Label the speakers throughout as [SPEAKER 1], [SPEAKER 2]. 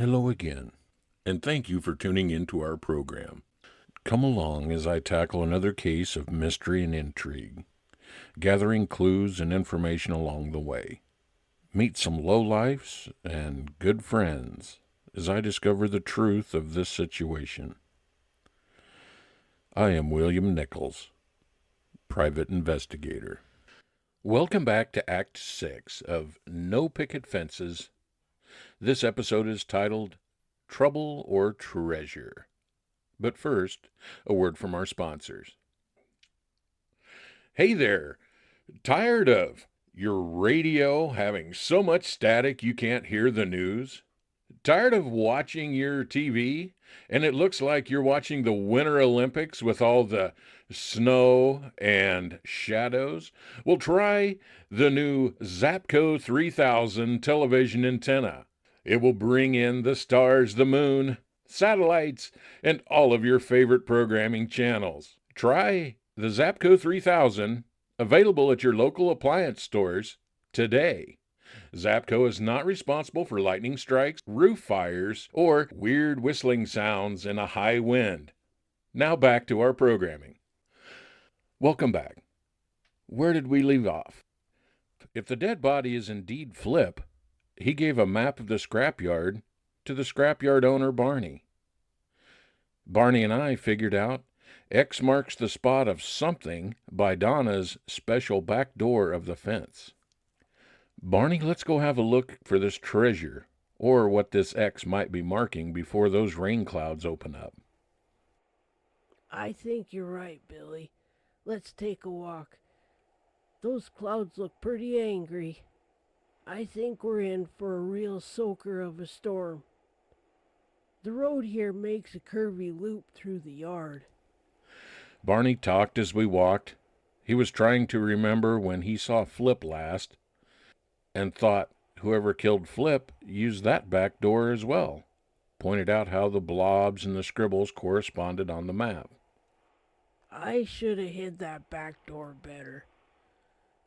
[SPEAKER 1] Hello again, and thank you for tuning into our program. Come along as I tackle another case of mystery and intrigue, gathering clues and information along the way. Meet some lowlifes and good friends as I discover the truth of this situation. I am William Nickels, Private Investigator. Welcome back to Act 6 of No Picket Fences. This episode is titled Trouble or Treasure. But first, a word from our sponsors. Hey there! Tired of your radio having so much static you can't hear the news? Tired of watching your TV and it looks like you're watching the Winter Olympics with all the snow and shadows? Well, try the new Zapco 3000 television antenna. It will bring in the stars, the moon, satellites, and all of your favorite programming channels. Try the Zapco 3000, available at your local appliance stores today. Zapco is not responsible for lightning strikes, roof fires, or weird whistling sounds in a high wind. Now back to our programming. Welcome back. Where did we leave off? If the dead body is indeed Flip, he gave a map of the scrapyard to the scrapyard owner, Barney. Barney and I figured out X marks the spot of something by Donna's special back door of the fence. Barney, let's go have a look for this treasure, or what this X might be marking before those rain clouds open up.
[SPEAKER 2] I think you're right, Billy. Let's take a walk. Those clouds look pretty angry. I think we're in for a real soaker of a storm. The road here makes a curvy loop through the yard.
[SPEAKER 1] Barney talked as we walked. He was trying to remember when he saw Flip last, and thought whoever killed Flip used that back door as well. Pointed out how the blobs and the scribbles corresponded on the map.
[SPEAKER 2] I should have hid that back door better.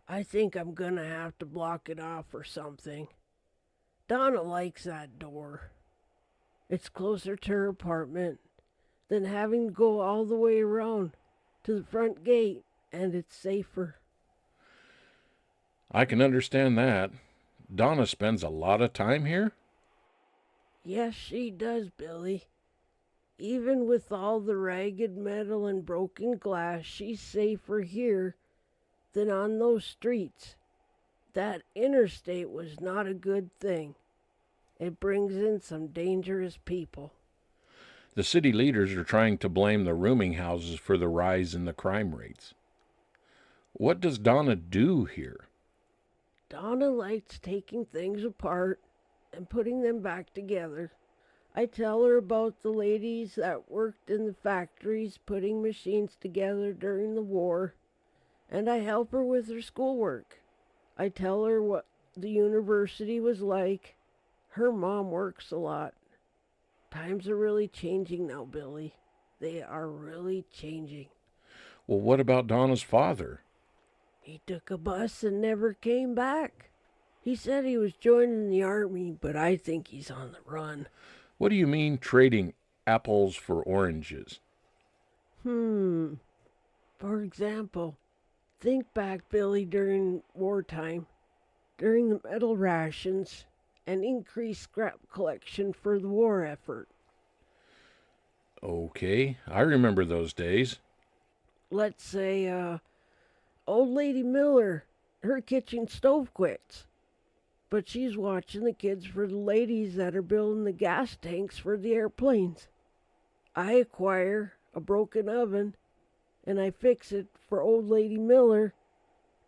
[SPEAKER 2] I think I'm gonna have to block it off or something. Donna likes that door. It's closer to her apartment than having to go all the way around to the front gate, and it's safer.
[SPEAKER 1] I can understand that. Donna spends a lot of time here?
[SPEAKER 2] Yes, she does, Billy. Even with all the ragged metal and broken glass, she's safer here than on those streets. That interstate was not a good thing. It brings in some dangerous people.
[SPEAKER 1] The city leaders are trying to blame the rooming houses for the rise in the crime rates. What does Donna do here?
[SPEAKER 2] Donna likes taking things apart and putting them back together. I tell her about the ladies that worked in the factories putting machines together during the war, and I help her with her schoolwork. I tell her what the university was like. Her mom works a lot. Times are really changing now, Billy. They are really changing.
[SPEAKER 1] Well, what about Donna's father?
[SPEAKER 2] He took a bus and never came back. He said he was joining the army, but I think he's on the run.
[SPEAKER 1] What do you mean trading apples for oranges?
[SPEAKER 2] For example, think back, Billy, during wartime, during the metal rations, and increased scrap collection for the war effort.
[SPEAKER 1] Okay, I remember those days.
[SPEAKER 2] Let's say, old lady Miller, her kitchen stove quits. But she's watching the kids for the ladies that are building the gas tanks for the airplanes. I acquire a broken oven and I fix it for old lady Miller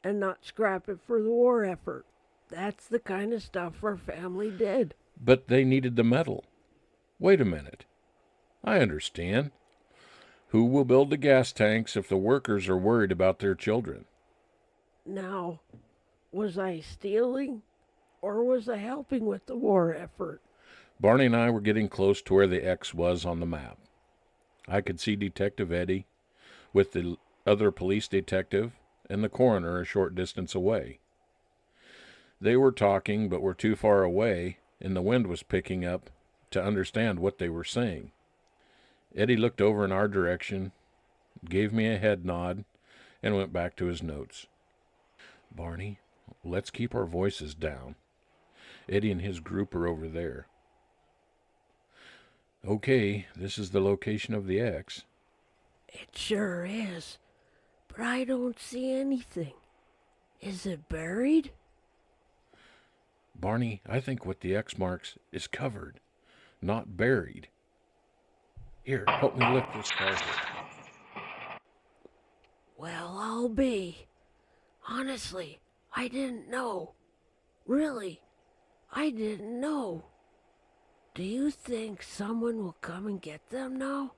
[SPEAKER 2] and not scrap it for the war effort. That's the kind of stuff our family did.
[SPEAKER 1] But they needed the metal. Wait a minute. I understand. Who will build the gas tanks if the workers are worried about their children?
[SPEAKER 2] Now, was I stealing or was I helping with the war effort?
[SPEAKER 1] Barney and I were getting close to where the X was on the map. I could see Detective Eddie with the other police detective and the coroner a short distance away. They were talking, but were too far away, and the wind was picking up to understand what they were saying. Eddie looked over in our direction, gave me a head nod, and went back to his notes. Barney, let's keep our voices down. Eddie and his group are over there. Okay, this is the location of the X.
[SPEAKER 2] It sure is, but I don't see anything. Is it buried?
[SPEAKER 1] Barney, I think what the X marks is covered, not buried. Here, help me lift this car here.
[SPEAKER 2] Well, I'll be. Honestly, I didn't know. Really, I didn't know. Do you think someone will come and get them now?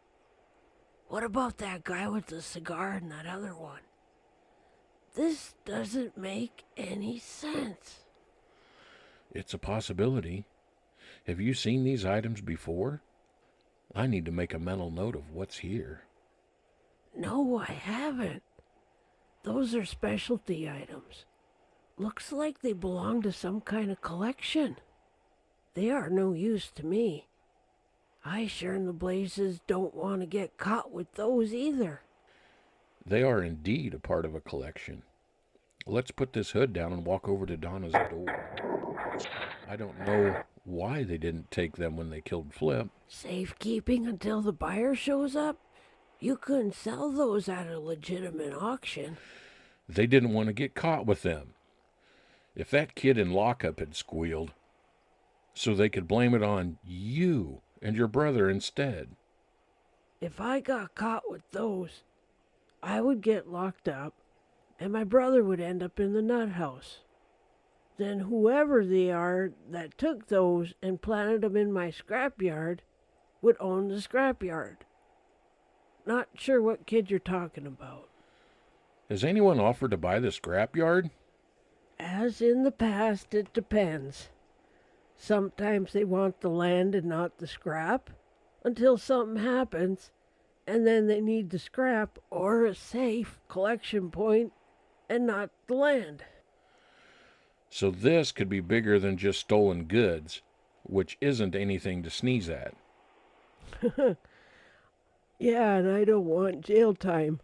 [SPEAKER 2] What about that guy with the cigar and that other one? This doesn't make any sense.
[SPEAKER 1] It's a possibility. Have you seen these items before? I need to make a mental note of what's here.
[SPEAKER 2] No, I haven't. Those are specialty items. Looks like they belong to some kind of collection. They are no use to me. I sure in the blazes don't want to get caught with those either.
[SPEAKER 1] They are indeed a part of a collection. Let's put this hood down and walk over to Donna's door. I don't know why they didn't take them when they killed Flip.
[SPEAKER 2] Safekeeping until the buyer shows up? You couldn't sell those at a legitimate auction.
[SPEAKER 1] They didn't want to get caught with them. If that kid in lockup had squealed, so they could blame it on you and your brother instead.
[SPEAKER 2] If I got caught with those, I would get locked up, and my brother would end up in the nut house. Then whoever they are that took those and planted them in my scrapyard would own the scrapyard. Not sure what kid you're talking about.
[SPEAKER 1] Has anyone offered to buy the scrapyard?
[SPEAKER 2] As in the past, it depends. Sometimes they want the land and not the scrap, until something happens, and then they need the scrap or a safe collection point and not the land.
[SPEAKER 1] So this could be bigger than just stolen goods, which isn't anything to sneeze at.
[SPEAKER 2] Yeah, and I don't want jail time.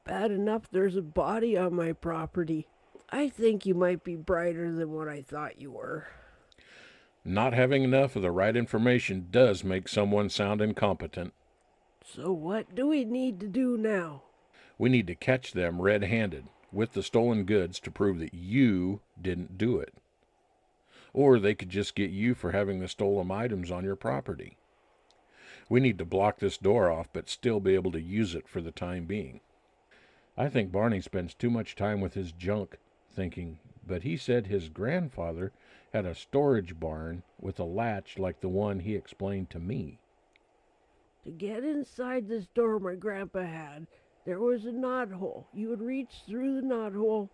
[SPEAKER 2] Bad enough there's a body on my property. I think you might be brighter than what I thought you were.
[SPEAKER 1] Not having enough of the right information does make someone sound incompetent.
[SPEAKER 2] So what do we need to do now?
[SPEAKER 1] We need to catch them red-handed with the stolen goods to prove that you didn't do it. Or they could just get you for having the stolen items on your property. We need to block this door off but still be able to use it for the time being. I think Barney spends too much time with his junk thinking, but he said his grandfather had a storage barn with a latch like the one he explained to me.
[SPEAKER 2] To get inside this door my grandpa had, there was a knothole. You would reach through the knothole,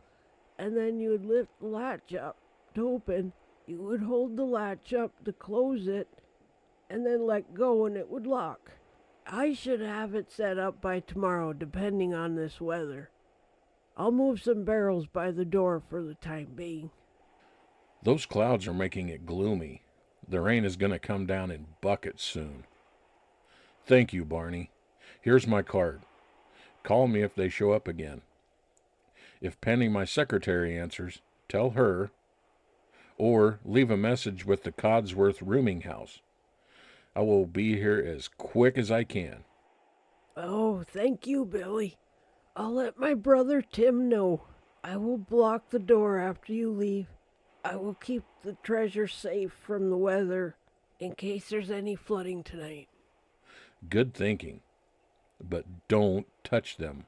[SPEAKER 2] and then you would lift the latch up to open. You would hold the latch up to close it, and then let go and it would lock. I should have it set up by tomorrow, depending on this weather. I'll move some barrels by the door for the time being.
[SPEAKER 1] Those clouds are making it gloomy. The rain is going to come down in buckets soon. Thank you, Barney. Here's my card. Call me if they show up again. If Penny, my secretary, answers, tell her, or leave a message with the Codsworth rooming house. I will be here as quick as I can.
[SPEAKER 2] Oh, thank you, Billy. I'll let my brother Tim know. I will block the door after you leave. I will keep the treasure safe from the weather in case there's any flooding tonight.
[SPEAKER 1] Good thinking, but don't touch them.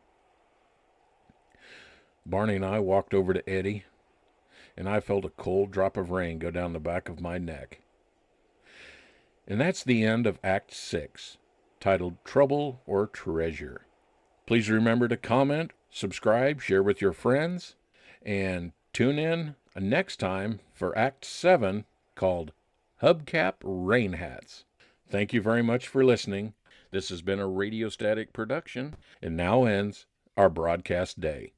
[SPEAKER 1] Barney and I walked over to Eddie, and I felt a cold drop of rain go down the back of my neck. And that's the end of Act 6, titled Trouble or Treasure. Please remember to comment, subscribe, share with your friends, and tune in next time for Act 7, called Hubcap Rain Hats. Thank you very much for listening. This has been a Radio Static production, and now ends our broadcast day.